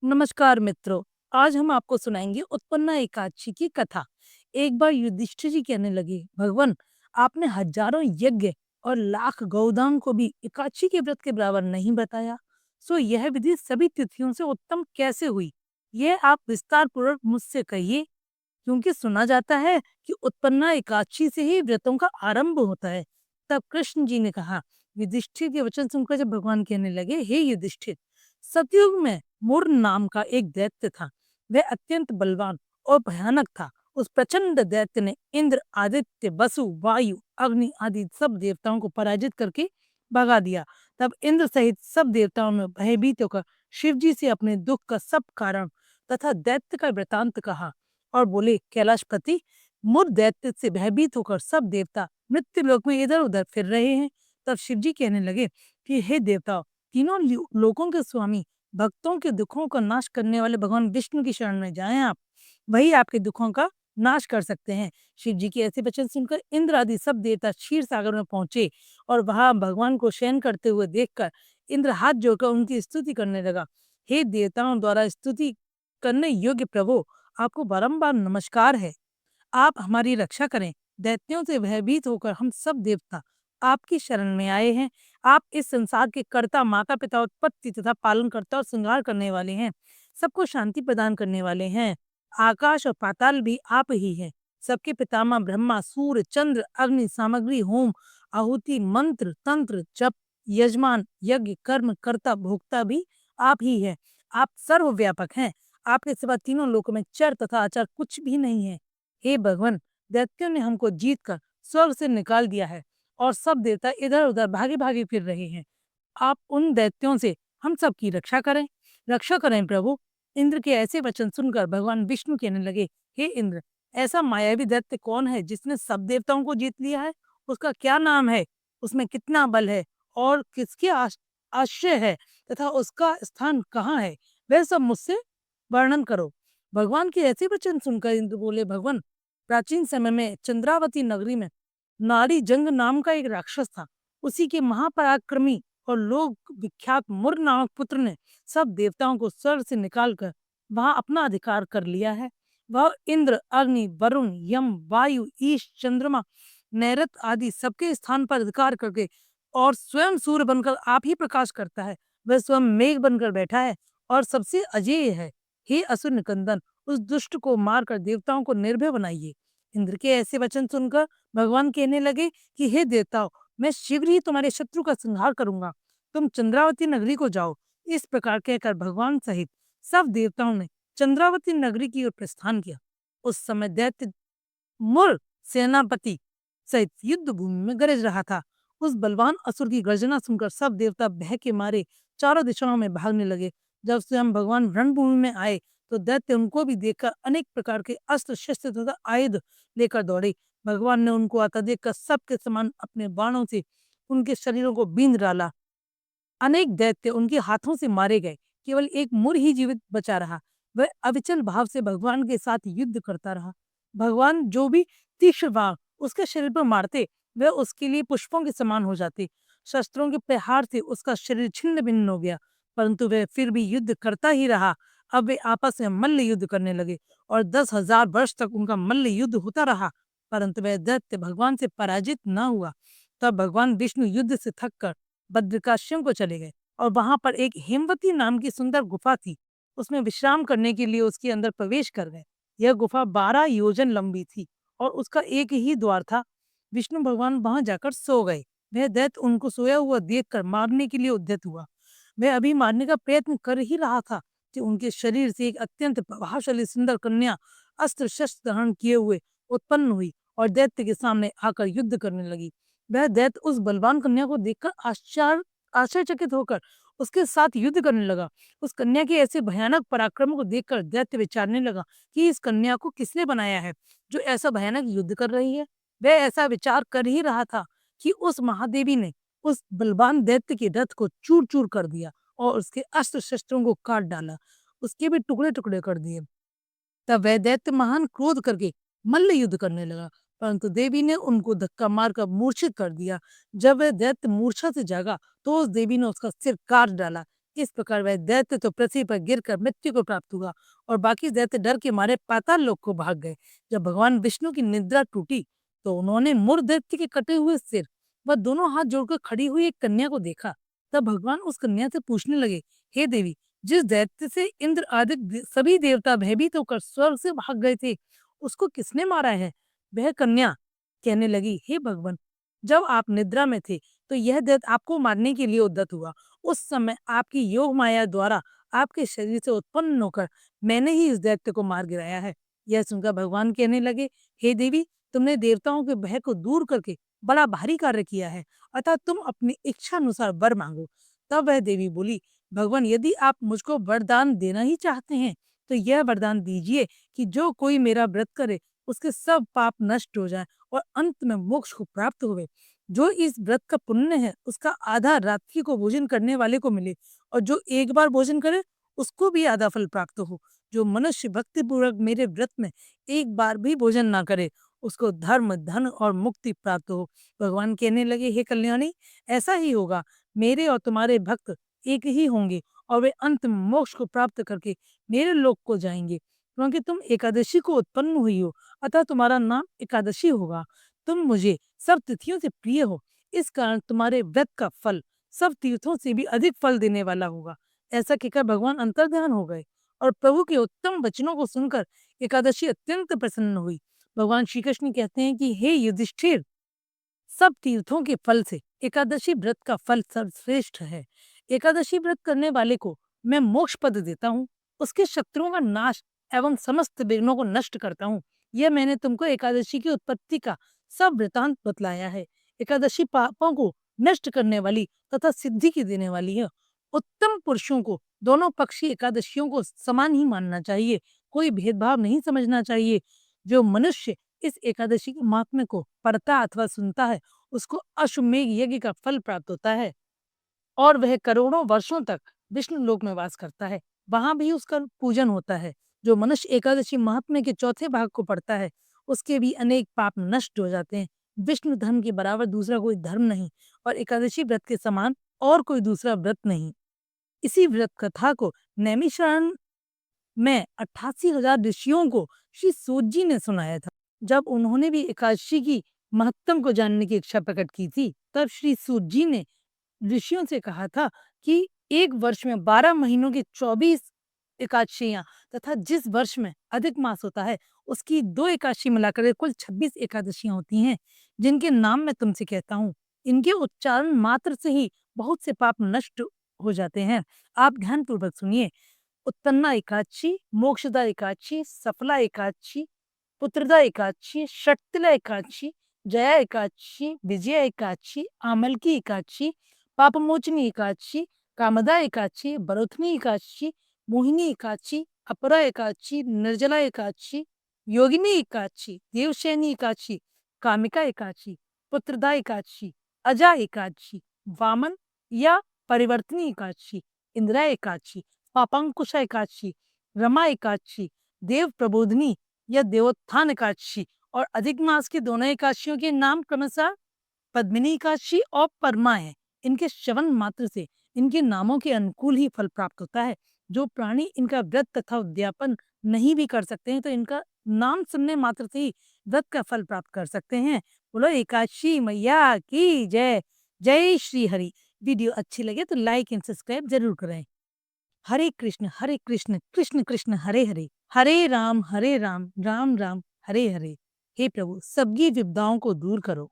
नमस्कार मित्रों। आज हम आपको सुनाएंगे उत्पन्ना एकादशी की कथा। एक बार युधिष्ठिर जी कहने लगे, भगवान, आपने हजारों यज्ञ और लाख गौदान को भी एकादशी के व्रत के बराबर नहीं बताया। सो यह विधि सभी तिथियों से उत्तम कैसे हुई? यह आप विस्तार पूर्वक मुझसे कहिए, क्योंकि सुना जाता है कि उत्पन्ना एकादशी से ही व्रतों का आरंभ होता है। तब कृष्ण जी ने कहा, युधिष्ठिर के वचन सुनकर जब भगवान कहने लगे, हे युधिष्ठिर, सतयुग में मुर नाम का एक दैत्य था। वह अत्यंत बलवान और भयानक था। उस प्रचंड दैत्य ने इंद्र, आदित्य, वसु, वायु, अग्नि आदि सब देवताओं को पराजित करके भगा दिया। तब इंद्र सहित सब देवताओं में भयभीत होकर शिव जी से अपने दुख का सब कारण तथा दैत्य का वृतांत कहा और बोले, कैलाशपति, मुर दैत्य से भयभीत होकर सब देवता मृत्यु लोक में इधर उधर फिर रहे हैं। तब शिव जी कहने लगे कि हे देवताओं, तीनों लोकों के स्वामी, भक्तों के दुखों का नाश करने वाले भगवान विष्णु की शरण में जाएं आप, वही आपके दुखों का नाश कर सकते हैं। शिव जी के ऐसे वचन सुनकर इंद्र आदि सब देवता क्षीर सागर में पहुंचे और वहां भगवान को शयन करते हुए देखकर इंद्र हाथ जोड़कर उनकी स्तुति करने लगा। हे देवताओं द्वारा स्तुति करने योग्य प्रभु, आपको बारंबार नमस्कार है। आप हमारी रक्षा करें। दैत्यों से भयभीत होकर हम सब देवता आपकी शरण में आए हैं। आप इस संसार के कर्ता, माता पिता, उत्पत्ति तथा पालन करता और श्रृंगार करने वाले हैं। सबको शांति प्रदान करने वाले हैं। आकाश और पाताल भी आप ही हैं। सबके पितामह ब्रह्मा, सूर्य, चंद्र, अग्नि, सामग्री, होम, आहुति, मंत्र, तंत्र, जप, यजमान, यज्ञ, कर्म, कर्ता, भोक्ता भी आप ही हैं। आप सर्वव्यापक हैं। आपके सिवा तीनों लोकों में चर तथा अचर कुछ भी नहीं है। हे भगवान, दैत्यों ने हमको जीत कर स्वर्ग से निकाल दिया है और सब देवता इधर उधर भागे भागे फिर रहे हैं। आप उन दैत्यों से हम सब की रक्षा करें प्रभु। इंद्र के ऐसे वचन सुनकर भगवान विष्णु कहने लगे, हे इंद्र, ऐसा मायावी दैत्य कौन है जिसने सब देवताओं को जीत लिया है? उसका क्या नाम है? उसमें कितना बल है और किसके आश्रय है तथा उसका स्थान कहाँ है? वह सब मुझसे वर्णन करो। भगवान के ऐसे वचन सुनकर इंद्र बोले, भगवान, प्राचीन समय में चंद्रावती नगरी में नारी जंग नाम का एक राक्षस था। उसी के महापराक्रमी और लोक विख्यात मुर नामक पुत्र ने सब देवताओं को स्वर्ग से निकालकर वहां अपना अधिकार कर लिया है। वह इंद्र, अग्नि, वरुण, यम, वायु, ईश, चंद्रमा, नैरत आदि सबके स्थान पर अधिकार करके और स्वयं सूर्य बनकर आप ही प्रकाश करता है। वह स्वयं मेघ बनकर बैठा है और सबसे अजेय है। हे असुर निकंदन, उस दुष्ट को मारकर देवताओं को निर्भय बनाइए। इंद्र के ऐसे वचन सुनकर भगवान कहने लगे कि हे देवताओं, मैं शीघ्र ही तुम्हारे शत्रु का संहार करूंगा। तुम चंद्रावती नगरी को जाओ। इस प्रकार कहकर भगवान सहित सब देवताओं ने चंद्रावती नगरी की ओर प्रस्थान किया। उस समय दैत्य मुर सेनापति सहित युद्ध भूमि में गरज रहा था। उस बलवान असुर की गर्जना सुनकर सब देवता भय के मारे चारों दिशाओं में भागने लगे। जब स्वयं भगवान रणभूमि में आए तो दैत्य उनको भी देखकर अनेक प्रकार के अस्त्र शस्त्र तथा आयुध लेकर दौड़े। भगवान ने उनको आता देखकर सबके समान अपने बाणों से उनके शरीरों को बींध डाला। अनेक दैत्य उनके हाथों से मारे गए। केवल एक मुर ही जीवित बचा रहा। वह अविचल भाव से भगवान के साथ युद्ध करता रहा। भगवान जो भी तीक्ष्ण बाण उसके शरीर पर मारते, वह उसके लिए पुष्पों के समान हो जाते। शस्त्रों के प्रहार से उसका शरीर छिन्न भिन्न हो गया, परंतु वह फिर भी युद्ध करता ही रहा। अब वे आपस में मल्ल युद्ध करने लगे और 10,000 वर्ष तक उनका मल्ल युद्ध होता रहा, परंतु वह दैत्य भगवान से पराजित न हुआ। तब भगवान विष्णु युद्ध से थककर बद्रिकाश्रम को चले गए और वहां पर एक हेमवती नाम की सुंदर गुफा थी। उसमें विश्राम करने के लिए उसके अंदर प्रवेश कर गए। यह गुफा 12 योजन लंबी थी और उसका एक ही द्वार था। विष्णु भगवान वहां जाकर सो गए। वह दैत्य उनको सोया हुआ देखकर मारने के लिए उद्यत हुआ। वह अभी मारने का प्रयत्न कर ही रहा था कि उनके शरीर से एक अत्यंत प्रभावशाली सुंदर कन्या अस्त्र शस्त्र धारण किए हुए उत्पन्न हुई और दैत्य के सामने आकर युद्ध करने लगी। वह दैत्य उस बलवान कन्या को देखकर आश्चर्यचकित होकर उसके साथ युद्ध करने लगा। उस कन्या के ऐसे भयानक पराक्रम को देखकर दैत्य विचारने लगा कि इस कन्या को किसने बनाया है जो ऐसा भयानक युद्ध कर रही है। वह ऐसा विचार कर ही रहा था कि उस महादेवी ने उस बलवान दैत्य के रथ को चूर चूर कर दिया और उसके अस्त्र शस्त्रों को काट डाला, उसके भी टुकड़े टुकड़े कर दिए। तब वह दैत्य महान क्रोध करके मल्ल युद्ध करने लगा, परंतु देवी ने उनको धक्का मारकर मूर्छित कर दिया। जब वह दैत्य मूर्छा से जागा तो उस देवी ने उसका सिर काट डाला। इस प्रकार वह दैत्य तो पृथ्वी पर गिरकर मृत्यु को प्राप्त हुआ और बाकी दैत्य डर के मारे पाताल लोक को भाग गए। जब भगवान विष्णु की निद्रा टूटी तो उन्होंने मुर दैत्य के कटे हुए सिर व दोनों हाथ जोड़कर खड़ी हुई एक कन्या को देखा। तब भगवान उस कन्या से पूछने लगे, हे देवी, जिस दैत्य से इंद्र आदि सभी देवता भयभीत होकर स्वर्ग से भाग गए थे, उसको किसने मारा है? वह कन्या कहने लगी, हे भगवान, जब आप निद्रा में थे तो यह दैत्य आपको मारने के लिए उद्यत हुआ। उस समय आपकी योग माया द्वारा आपके शरीर से उत्पन्न होकर मैंने ही इस दैत्य को मार गिराया है। यह सुनकर भगवान कहने लगे, हे देवी, तुमने देवताओं के भय को दूर करके बड़ा भारी कार्य किया है, अतः तुम अपनी इच्छा अनुसार वर मांगो। तब वह देवी बोली, भगवान, यदि आप मुझको वरदान देना ही चाहते हैं तो यह वरदान दीजिए कि जो कोई मेरा व्रत करे उसके सब पाप नष्ट हो जाए और अंत में मोक्ष को प्राप्त होवे। जो इस व्रत का पुण्य है उसका आधा रात्रि को भोजन करने वाले को मिले और जो एक बार भोजन करे उसको भी आधा फल प्राप्त हो। जो मनुष्य भक्ति पूर्वक मेरे व्रत में एक बार भी भोजन ना करे उसको धर्म, धन और मुक्ति प्राप्त हो। भगवान कहने लगे, हे कल्याणी, ऐसा ही होगा। मेरे और तुम्हारे भक्त एक ही होंगे और वे अंत में मोक्ष को प्राप्त करके मेरे लोक को जाएंगे। क्योंकि तुम एकादशी को उत्पन्न हुई हो, अतः तुम्हारा नाम एकादशी होगा। तुम मुझे सब तिथियों से प्रिय हो, इस कारण तुम्हारे व्रत का फल सब तीर्थों से भी अधिक फल देने वाला होगा। ऐसा कहकर भगवान अंतर्ध्यान हो गए और प्रभु के उत्तम वचनों को सुनकर एकादशी अत्यंत प्रसन्न हुई। भगवान श्री कृष्ण कहते हैं कि हे युधिष्ठिर, सब तीर्थों के फल से एकादशी व्रत का फल सर्वश्रेष्ठ है। एकादशी व्रत करने वाले को मैं मोक्ष पद देता हूँ, उसके शत्रुओं का नाश एवं समस्त विघ्नों को नष्ट करता हूँ। यह मैंने तुमको एकादशी की उत्पत्ति का सब वृतांत बतलाया है। एकादशी पापों को नष्ट करने वाली तथा सिद्धि की देने वाली है। उत्तम पुरुषों को दोनों पक्षी एकादशियों को समान ही मानना चाहिए, कोई भेदभाव नहीं समझना चाहिए। जो मनुष्य इस एकादशी के महात्म्य को पढ़ता अथवा सुनता है उसको अश्वमेघ यज्ञ का फल प्राप्त होता है और वह करोड़ों वर्षों तक विष्णु लोक में वास करता है, वहां भी उसका पूजन होता है। जो मनुष्य एकादशी महात्म्य के चौथे भाग को पढ़ता है उसके भी अनेक पाप नष्ट हो जाते हैं। विष्णु धर्म के बराबर दूसरा कोई धर्म नहीं और एकादशी व्रत के समान और कोई दूसरा व्रत नहीं। इसी व्रत कथा को नैमिषारण्य में 88,000 ऋषियों को श्री सूत जी ने सुनाया था। जब उन्होंने भी एकादशी की महत्तम को जानने की इच्छा प्रकट की थी तब श्री सूत जी ने ऋषियों से कहा था कि एक वर्ष में 12 महीनों की 24 एकादशियां तथा जिस वर्ष में अधिक मास होता है उसकी 2 एकादशी मिलाकर कुल 26 एकादशियां होती हैं, जिनके नाम मैं तुमसे कहता हूँ। इनके उच्चारण मात्र से ही बहुत से पाप नष्ट हो जाते हैं। आप ध्यान पूर्वक सुनिए। उत्पन्ना एकादशी, मोक्षदा एकादशी, सफला एकादशी, पुत्रदा एकादशी, षटतिला एकादशी, जया एकादशी, विजया एकादशी, आमलकी एकादशी, पापमोचनी एकादशी, कामदा एकादशी, बरोथनी एकादशी, मोहिनी एकादशी, अपरा एकादशी, निर्जला एकादशी, योगिनी एकादशी, देवशैनी एकादशी, कामिका एकादशी, पुत्रदा एकादशी, अजा एकादशी, वामन या परिवर्तनी एकादशी, इंदिरा एकादशी, पापांकुशा एकादशी, रमा एकादशी, देव प्रबोधनी या देवोत्थान एकादशी और अधिक मास की दोनों एकादशियों के नाम क्रमशः पद्मिनी एकादशी और परमा है। इनके श्रवण मात्र से इनके नामों के अनुकूल ही फल प्राप्त होता है। जो प्राणी इनका व्रत तथा उद्यापन नहीं भी कर सकते हैं तो इनका नाम सुनने मात्र से ही व्रत का फल प्राप्त कर सकते हैं। बोलो एकादशी मैया की जय। जय श्री हरि। वीडियो अच्छी लगे तो लाइक एंड सब्सक्राइब जरूर करें। हरे कृष्ण कृष्ण कृष्ण हरे राम राम राम हरे हरे। हे प्रभु, सबकी विपदाओं को दूर करो।